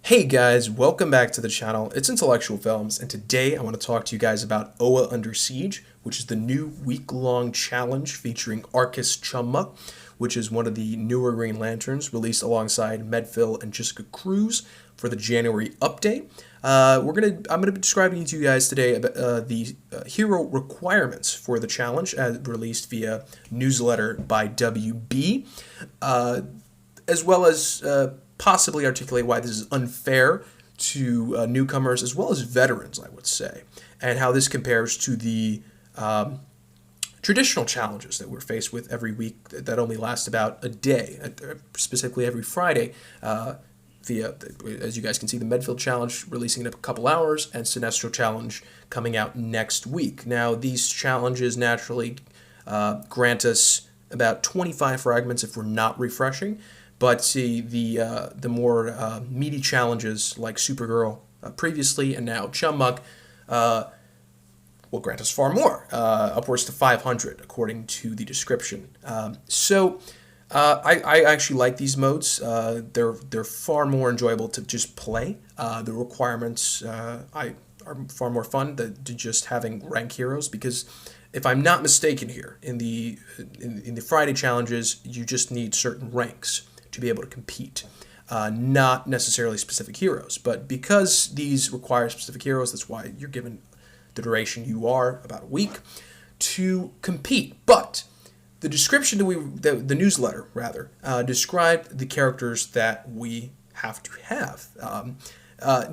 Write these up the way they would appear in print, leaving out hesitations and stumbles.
Hey guys, welcome back to the channel. It's Intellectual Films, and today I want to talk to you guys about Oa Under Siege, which is the new week-long challenge featuring Arkkis Chummuck, which is one of the newer Green Lanterns, released alongside Medfill and Jessica Cruz for the January update. I'm gonna be describing to you guys today about the hero requirements for the challenge, as released via newsletter by WB, as well as possibly articulate why this is unfair to newcomers as well as veterans, I would say, and how this compares to the traditional challenges that we're faced with every week that only last about a day, specifically every Friday, via, as you guys can see, the Medfield Challenge releasing in a couple hours and Sinestro Challenge coming out next week. Now, these challenges naturally grant us about 25 fragments if we're not refreshing, but see, the more meaty challenges like Supergirl previously and now Chummuck will grant us far more, upwards to 500 according to the description. I actually like these modes. They're far more enjoyable to just play. The requirements are far more fun than just having rank heroes, because if I'm not mistaken here, in the Friday challenges, you just need certain ranks to be able to compete, not necessarily specific heroes. But because these require specific heroes, that's why you're given the duration you are, about a week, to compete. But the description the newsletter rather described the characters that we have to have.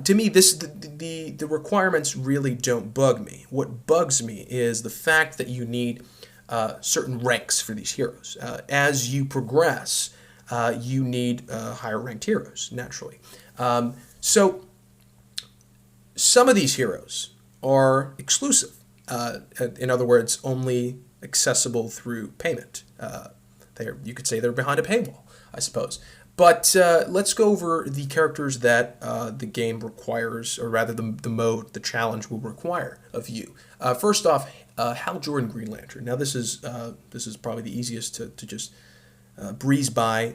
To me, the requirements really don't bug me. What bugs me is the fact that you need certain ranks for these heroes. As you progress, you need higher ranked heroes, naturally. So some of these heroes are exclusive. In other words, only accessible through payment. You could say they're behind a paywall, I suppose. But let's go over the characters that the game requires, or rather the challenge will require of you. First off, Hal Jordan Green Lantern. Now this is probably the easiest to just breeze by.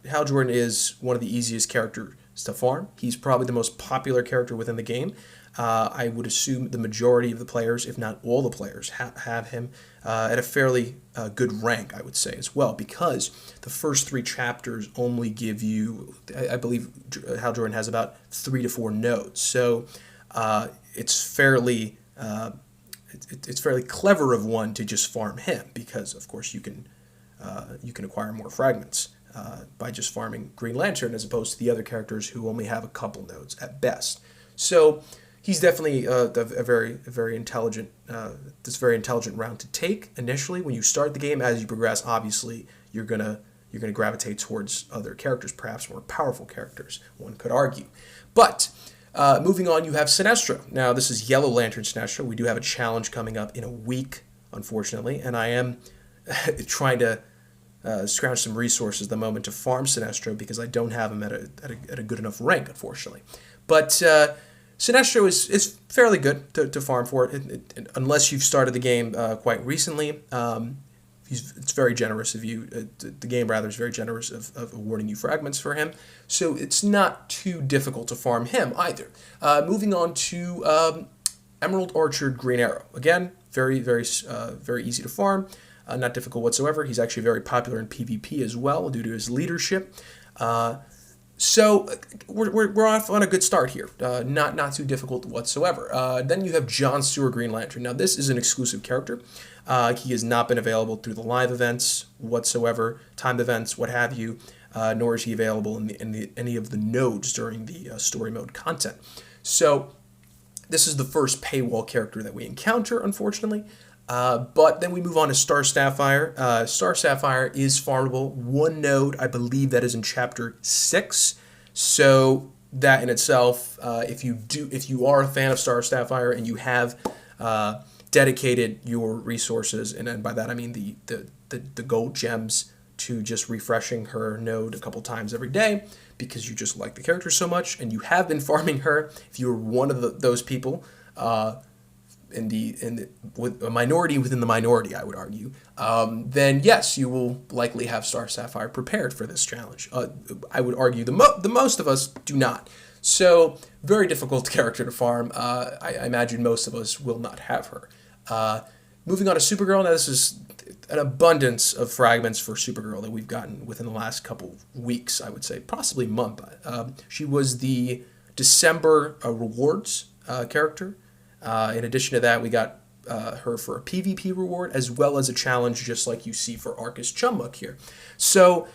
Hal Jordan is one of the easiest characters to farm. He's probably the most popular character within the game. I would assume the majority of the players, if not all the players, have him at a fairly good rank, I would say, as well, because the first 3 chapters only give you, I believe Hal Jordan has about 3 to 4 nodes. So it's fairly clever of one to just farm him, because of course you can acquire more fragments by just farming Green Lantern, as opposed to the other characters who only have a couple nodes at best. So he's definitely a very intelligent round to take initially when you start the game. As you progress, obviously you're gonna gravitate towards other characters, perhaps more powerful characters, one could argue. But moving on, you have Sinestro. Now this is Yellow Lantern Sinestro. We do have a challenge coming up in a week, unfortunately, and I am trying to scrounge some resources at the moment to farm Sinestro, because I don't have him at a good enough rank, unfortunately. But Sinestro is fairly good to farm for it, unless you've started the game quite recently. It's very generous of you. The game, rather, is very generous of awarding you fragments for him, so it's not too difficult to farm him either. Moving on to Emerald Orchard Green Arrow. Again, very easy to farm. Not difficult whatsoever. He's actually very popular in PvP as well due to his leadership. So we're off on a good start here. Not too difficult whatsoever. Then you have John Stewart Green Lantern. Now this is an exclusive character. He has not been available through the live events whatsoever, timed events, what have you. Nor is he available in any of the nodes during the story mode content. So this is the first paywall character that we encounter, unfortunately. But then we move on to Star Sapphire. Star Sapphire is farmable. 1 node, I believe that is in Chapter 6. So that in itself, if you are a fan of Star Sapphire and you have dedicated your resources, and by that I mean the gold gems, to just refreshing her node a couple times every day, because you just like the character so much, and you have been farming her, if you're one of those people, with a minority within the minority, I would argue, then yes, you will likely have Star Sapphire prepared for this challenge. I would argue the most of us do not. So, very difficult character to farm. I imagine most of us will not have her. Moving on to Supergirl, now this is an abundance of fragments for Supergirl that we've gotten within the last couple weeks, I would say, possibly month. She was the December rewards character. In addition to that, we got her for a PvP reward as well as a challenge, just like you see for Arkkis Chummuck here. So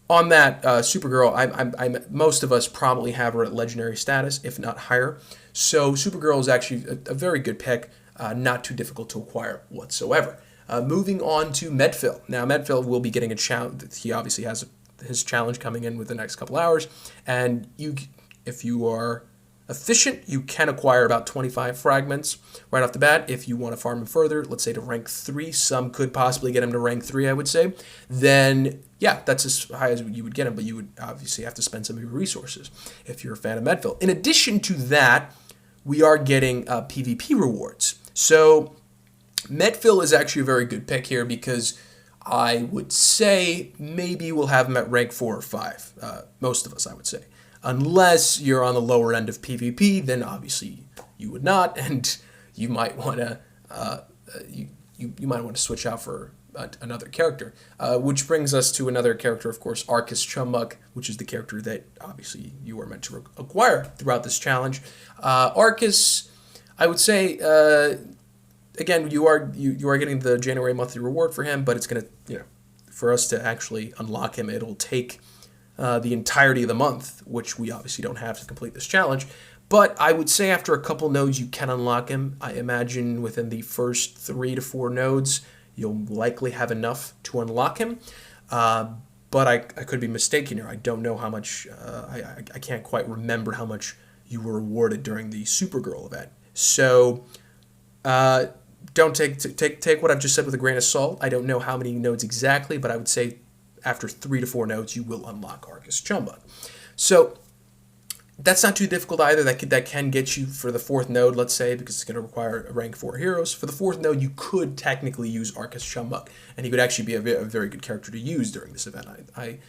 on that Supergirl, I'm most of us probably have her at legendary status, if not higher. So Supergirl is actually a very good pick, not too difficult to acquire whatsoever. Moving on to Medfill. Now Medfill will be getting a challenge. He obviously has his challenge coming in with the next couple hours, and if you are efficient, you can acquire about 25 fragments right off the bat. If you want to farm him further, let's say to rank 3, some could possibly get him to rank 3, I would say, then yeah, that's as high as you would get him, but you would obviously have to spend some of your resources if you're a fan of Medfill. In addition to that, we are getting PvP rewards. So Medfill is actually a very good pick here because I would say maybe we'll have him at rank 4 or 5, most of us, I would say. Unless you're on the lower end of PvP, then obviously you would not, and you might want to you might want to switch out for another character. Which brings us to another character, of course, Arkkis Chummuck, which is the character that obviously you are meant to acquire throughout this challenge. Arkkis, I would say, again, you are getting the January monthly reward for him, but it's gonna, for us to actually unlock him, it'll take the entirety of the month, which we obviously don't have to complete this challenge. But I would say after a couple nodes, you can unlock him. I imagine within the first 3 to 4 nodes, you'll likely have enough to unlock him. But I could be mistaken here. I don't know how much, I can't quite remember how much you were awarded during the Supergirl event. So don't take what I've just said with a grain of salt. I don't know how many nodes exactly, but I would say after 3 to 4 nodes, you will unlock Arkkis Chummuck. So that's not too difficult either. That can get you for the 4th node, let's say, because it's going to require a rank 4 heroes. For the 4th node, you could technically use Arkkis Chummuck, and he could actually be a very good character to use during this event. I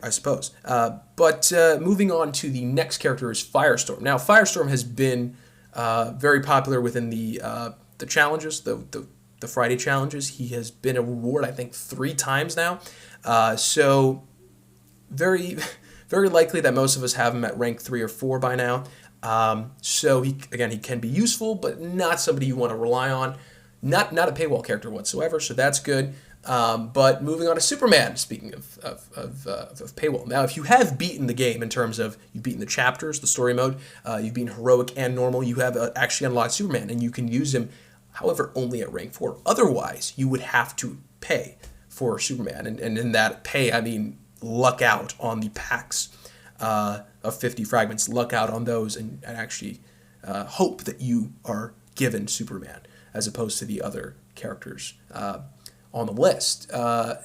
suppose. But moving on to the next character is Firestorm. Now, Firestorm has been very popular within the challenges, the Friday challenges. He has been a reward, I think, 3 times now. So very, very likely that most of us have him at rank 3 or 4 by now. So he can be useful, but not somebody you want to rely on. Not a paywall character whatsoever, so that's good. But moving on to Superman, speaking of paywall. Now, if you have beaten the game in terms of you've beaten the chapters, the story mode, you've been heroic and normal, you have actually unlocked Superman, and you can use him, however, only at rank 4. Otherwise, you would have to pay for Superman. And in that pay, I mean luck out on the packs of 50 fragments. Luck out on those and actually hope that you are given Superman as opposed to the other characters on the list.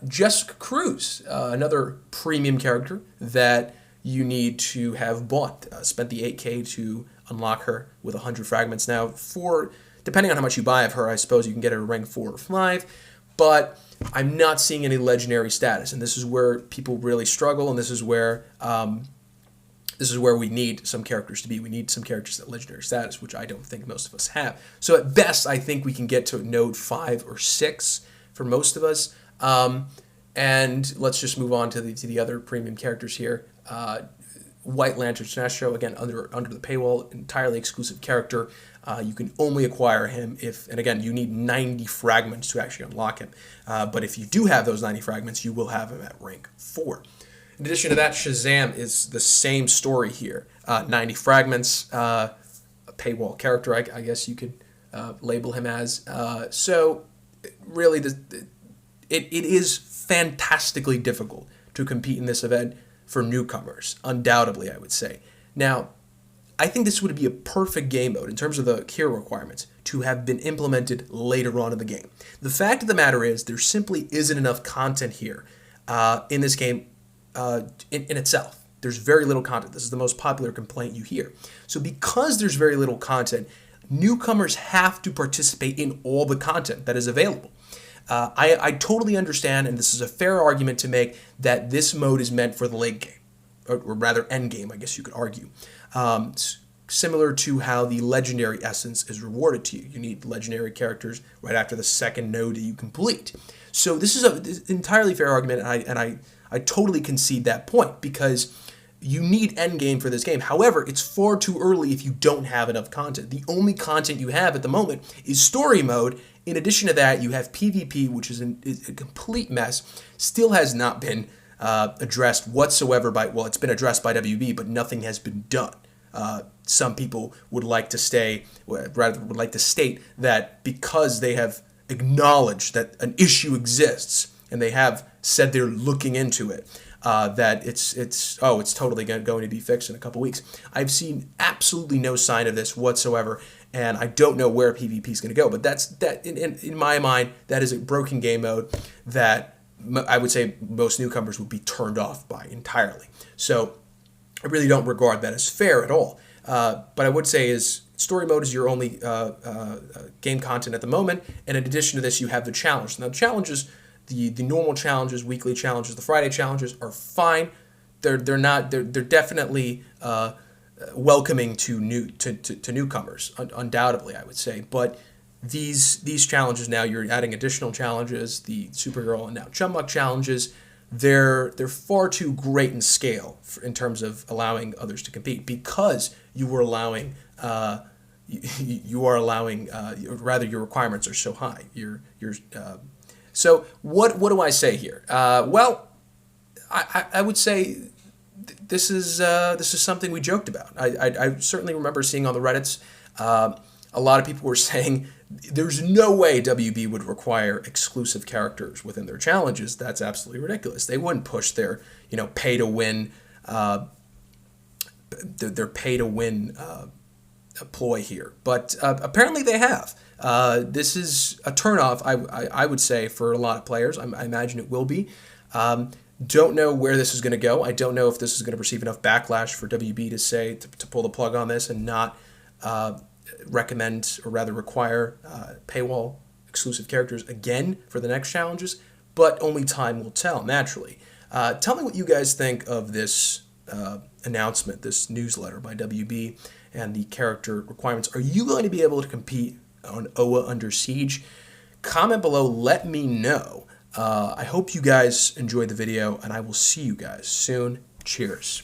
Jessica Cruz, another premium character that you need to have bought. Spent the 8K to unlock her with 100 fragments. Now, depending on how much you buy of her, I suppose you can get her to rank 4 or 5, but I'm not seeing any legendary status, and this is where people really struggle, and this is where we need some characters to be. We need some characters at legendary status, which I don't think most of us have. So at best, I think we can get to node 5 or 6 for most of us. And let's just move on to the other premium characters here. White Lantern Sinestro, again, under the paywall, entirely exclusive character. You can only acquire him and again, you need 90 fragments to actually unlock him. But if you do have those 90 fragments, you will have him at rank 4. In addition to that, Shazam is the same story here. 90 fragments, a paywall character, I guess you could label him as. So really, it is fantastically difficult to compete in this event for newcomers, undoubtedly, I would say. Now, I think this would be a perfect game mode in terms of the hero requirements to have been implemented later on in the game. The fact of the matter is there simply isn't enough content here in this game in itself. There's very little content. This is the most popular complaint you hear. So because there's very little content, newcomers have to participate in all the content that is available. I totally understand, and this is a fair argument to make, that this mode is meant for the late game. or rather endgame, I guess you could argue. Similar to how the legendary essence is rewarded to you. You need legendary characters right after the second node that you complete. So this is an entirely fair argument, and I totally concede that point, because you need endgame for this game. However, it's far too early if you don't have enough content. The only content you have at the moment is story mode. In addition to that, you have PvP, which is a complete mess. Still has not been addressed whatsoever by, well, it's been addressed by WB, but nothing has been done. Some people would like to state that because they have acknowledged that an issue exists and they have said they're looking into it, that it's totally going to be fixed in a couple weeks. I've seen absolutely no sign of this whatsoever, and I don't know where PvP is going to go. But in my mind, that is a broken game mode that I would say most newcomers would be turned off by entirely. So I really don't regard that as fair at all. But I would say is story mode is your only game content at the moment, and in addition to this, you have the challenge. Now, the challenges, the normal challenges, weekly challenges, the Friday challenges are fine. They're definitely welcoming to newcomers, undoubtedly, I would say. But these challenges now, you're adding additional challenges, the Supergirl and now Chummuck challenges. They're far too great in scale in terms of allowing others to compete, because you are allowing rather your requirements are so high. So what do I say here? Well, I would say this is something we joked about. I certainly remember seeing on the Reddits a lot of people were saying there's no way WB would require exclusive characters within their challenges. That's absolutely ridiculous. They wouldn't push their pay to win ploy here, but apparently they have. This is a turnoff, I would say, for a lot of players. I imagine it will be. Don't know where this is going to go. I don't know if this is going to receive enough backlash for WB to say to pull the plug on this and not recommend, or rather require, paywall exclusive characters again for the next challenges, but only time will tell, naturally. Tell me what you guys think of this announcement, this newsletter by WB and the character requirements. Are you going to be able to compete on OA Under Siege? Comment below, let me know. I hope you guys enjoyed the video, and I will see you guys soon. Cheers.